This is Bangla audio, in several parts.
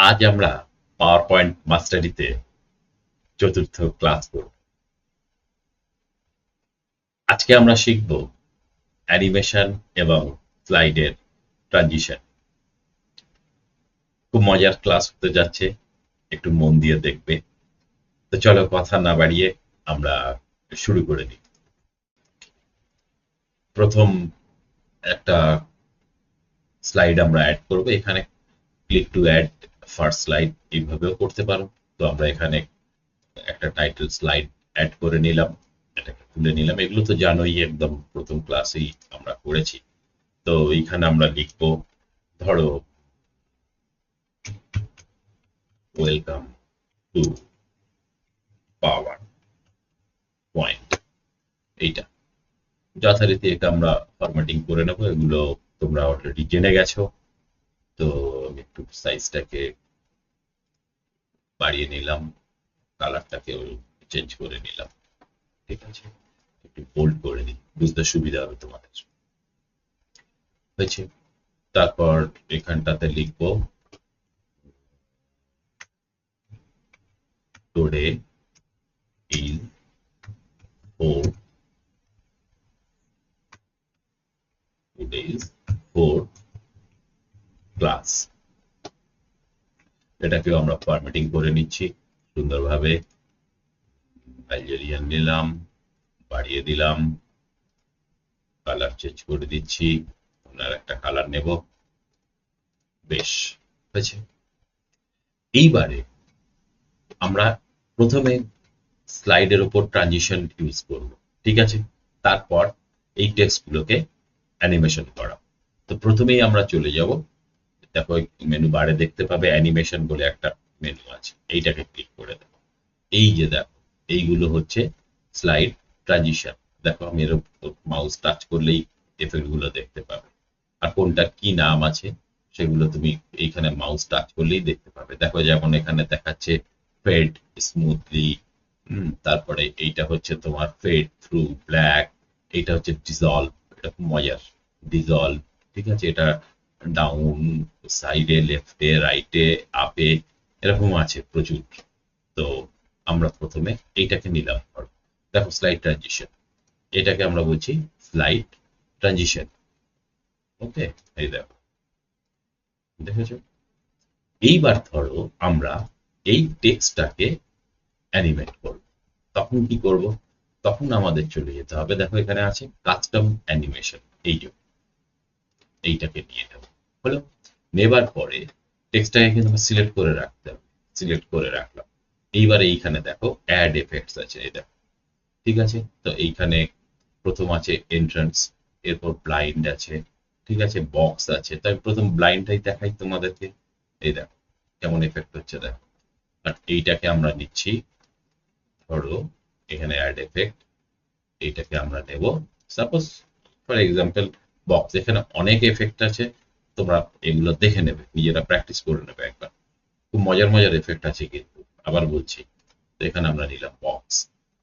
আজ আমরা পাওয়ার পয়েন্ট মাস্টারিতে চতুর্থ ক্লাস করব। আজকে আমরা শিখব অ্যানিমেশন এবং স্লাইডের ট্রানজিশন। খুব মজার ক্লাস হতে যাচ্ছে, একটু মন দিয়ে দেখবে। তো চলো কথা না বাড়িয়ে আমরা শুরু করে দিই। প্রথম একটা স্লাইড আমরা অ্যাড করব। এখানে click to add first slide এইভাবেও করতে পারো। তো আমরা এখানে একটা টাইটেল স্লাইড অ্যাড করে নিলাম, এটাকে তুলে নিলাম। এগুলো তো জানোই, একদম প্রথম ক্লাসেই আমরা করেছি। তো এইখানে আমরা লিখবো, ধরো ওয়েলকাম টু পাওয়ার পয়েন্ট। এইটা যথারীতি এটা আমরা ফরম্যাটিং করে নেবো। এগুলো তোমরা অলরেডি জেনে গেছো। তো আমি একটু সাইজটাকে বাড়িয়ে নিলাম, কালারটাকেও চেঞ্জ করে নিলাম। ঠিক আছে, একটু বোল্ড করে দিই, বুঝতে সুবিধা হবে তোমাদের। হয়েছে। তারপর এখানটাতে লিখবো today is four today is four class. এটাকেও আমরা ফরম্যাটিং করে নিচ্ছি সুন্দরভাবে। আলজেরিয়ান নিলাম, বাড়িয়ে দিলাম, কালার চেঞ্জ করে দিচ্ছি। আপনার একটা কালার নেব। বেশ, হয়েছে। এইবারে আমরা প্রথমে স্লাইডের উপর ট্রানজিশন ইউজ করব। ঠিক আছে, তারপর এই টেক্সটগুলোকে অ্যানিমেশন করা। তো প্রথমেই আমরা চলে যাব, দেখো মেনু বারে দেখতে পাবে অ্যানিমেশন বলে একটা মেনু আছে, এইটাকে ক্লিক করে দেবো। এই যে দেখো, এইগুলো হচ্ছে স্লাইড ট্রানজিশন। দেখো আমি এর মাউস টাচ করলেই এফেক্ট গুলো দেখতে পাবে। আর কোনটার কি নাম আছে সেগুলো তুমি এইখানে মাউস টাচ করলেই দেখতে পাবে। দেখো যেমন এখানে দেখাচ্ছে ফেড স্মুথলি, তারপরে এইটা হচ্ছে তোমার ফেড থ্রু ব্ল্যাক, এইটা হচ্ছে ডিজলভ। এটা খুব মজার, ডিজলভ। ঠিক আছে, এটা ডাউন, সাইডে, লেফটে, রাইটে, আপে, এরকম আছে প্রচুর। তো আমরা প্রথমে এইটাকে নিলাম। দেখো স্লাইড ট্রানজিশন, এটাকে আমরা বলছি স্লাইড ট্রানজিশন। ওকে, এই দেখো, দেখেছো। এইবার ধরো আমরা এই টেক্সটটাকে অ্যানিমেট করব। তখন কি করব? তখন আমাদের চলে যেতে হবে, দেখো এখানে আছে কাস্টম অ্যানিমেশন। এইটাকে নিয়ে নেব। হলো, নেবার পরে টেক্সটটাকে কিন্তু সিলেক্ট করে রাখতে হবে। সিলেক্ট করে রাখলাম। এইবার এইখানে দেখো অ্যাড এফেক্টস আছে, এই দেখো। ঠিক আছে, তো এইখানে প্রথম আছে এন্ট্রান্স, এরপর ব্লাইন্ড আছে, ঠিক আছে, বক্স আছে। তাই প্রথম ব্লাইন্ডটাই দেখাই তোমাদেরকে। এই দেখো কেমন এফেক্ট হচ্ছে, দেখো। আর এইটাকে আমরা নিচ্ছি, ধরো এখানে অ্যাড এফেক্ট, এইটাকে আমরা নেব। সাপোজ ফর এক্সাম্পল বক্স, এখানে অনেক এফেক্ট আছে, তোমরা এগুলো দেখে নেবে, নিজেরা প্র্যাকটিস করে নেবে একবার। খুব মজার মজার এফেক্ট আছে কিন্তু, আবার বলছি। তো এখানে আমরা নিলাম বক্স।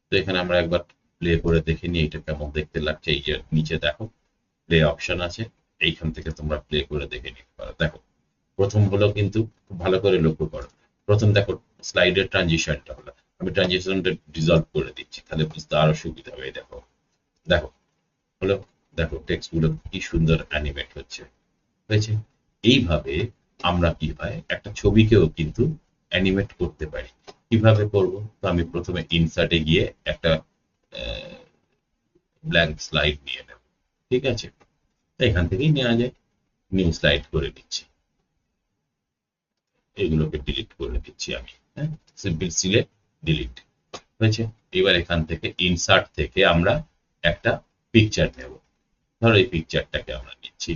তো এখানে আমরা একবার প্লে করে দেখে নিই এটা কেমন দেখতে লাগছে। এই যে নিচে দেখো প্লে অপশন আছে, এইখান থেকে তোমরা প্লে করে দেখে নিতে পারো। দেখো প্রথম হলো কিন্তু, খুব ভালো করে লক্ষ্য করো। প্রথম দেখো স্লাইডের ট্রানজিশনটা হলো, আমি ট্রানজিশনটা ডিজলভ করে দিচ্ছি, তাহলে বুঝতে আরো সুবিধা হবে। দেখো, দেখো হলো, দেখো টেক্সট গুলো কি সুন্দর অ্যানিমেট হচ্ছে। হয়েছে। এইভাবে আমরা কি হয় একটা ছবিকেও কিন্তু অ্যানিমেট করতে পারি। কিভাবে করব? তো আমি প্রথমে ইনসার্টে গিয়ে একটা ব্ল্যাঙ্ক স্লাইড নিয়ে নেব। ঠিক আছে, তো এখান থেকেই নেওয়া যায়। নিউ স্লাইড করে দিচ্ছি, এগুলোকে ডিলিট করে দিচ্ছি আমি। হ্যাঁ, সিম্পল সিলেক্ট, ডিলিট। হয়েছে। এবার এখান থেকে ইনসার্ট থেকে আমরা একটা পিকচার নেব। ধরো এই পিকচারটাকে আমরা নিচ্ছি,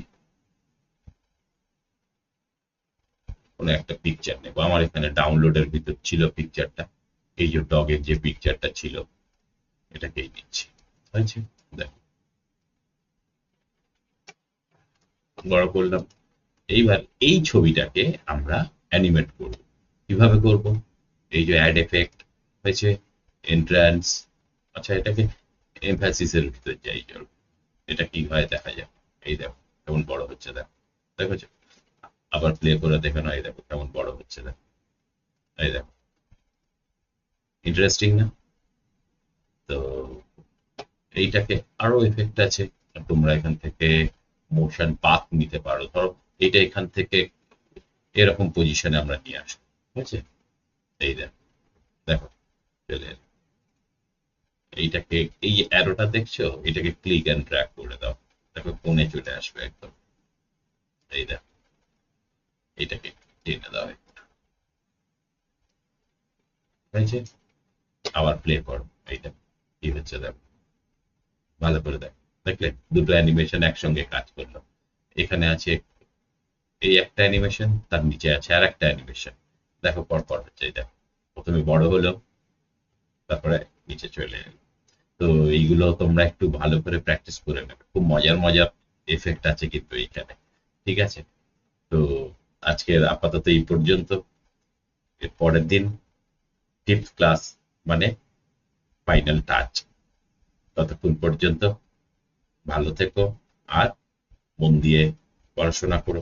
কোনো একটা পিকচার নেব। আমার এখানে ডাউনলোডের ভিতর ছিল পিকচারটা, এই যে ডগের যে পিকচারটা ছিল, এটাকেই নিচ্ছি। হয়েছে। দেখো বড় করলাম। এইবার এই ছবিটাকে আমরা অ্যানিমেট করব। কিভাবে করব? এই যে অ্যাড এফেক্ট হয়েছে, এন্ট্রান্স। আচ্ছা, এটাকে এমফ্যাসিসের ভিতর যাই, চল। এটা কি হয় দেখা যাক। এই দেখো কেমন বড় হচ্ছে, দেখো, দেখেছো। আবার আবার প্লে করে দেখে না, এই দেখো কেমন বড় হচ্ছে, দেখো এই দেখো, ইন্টারেস্টিং না? তো এইটাকে আরো এফেক্ট আছে, তোমরা এখান থেকে মোশন পাথ নিতে পারো। ধরো এটা এখান থেকে এরকম পজিশনে আমরা নিয়ে আসবো, ঠিক আছে? এই দেখো, দেখো চলে এলো। এইটাকে, এই অ্যারোটা দেখছো, এটাকে ক্লিক এন্ড ড্র্যাগ করে দাও, দেখো কোণে চলে আসবে একদম। এই দেখো, এটাকে টেনে দাও একটু, হয়েছে? আবার প্লে করো, এই দেখো কি হচ্ছে, দেখো ভালো করে দেখো, দেখলে দুটো অ্যানিমেশন একসঙ্গে কাজ করলো। এখানে আছে এই একটা অ্যানিমেশন, তার নিচে আছে আর একটা অ্যানিমেশন, দেখো পর পর হচ্ছে। এই দেখো প্রথমে বড় হলো, তারপরে নিচে চলে এলো। তো এইগুলো তোমরা একটু ভালো করে প্র্যাকটিস করে নেবে, খুব মজার মজার এফেক্ট আছে কিন্তু এইখানে, ঠিক আছে? তো আজকের আপাতত এই পর্যন্ত। এর পরের দিন ফিফথ ক্লাস, মানে ফাইনাল টাচ। ততক্ষণ পর্যন্ত ভালো থেকো, আর মন দিয়ে পড়াশোনা করো।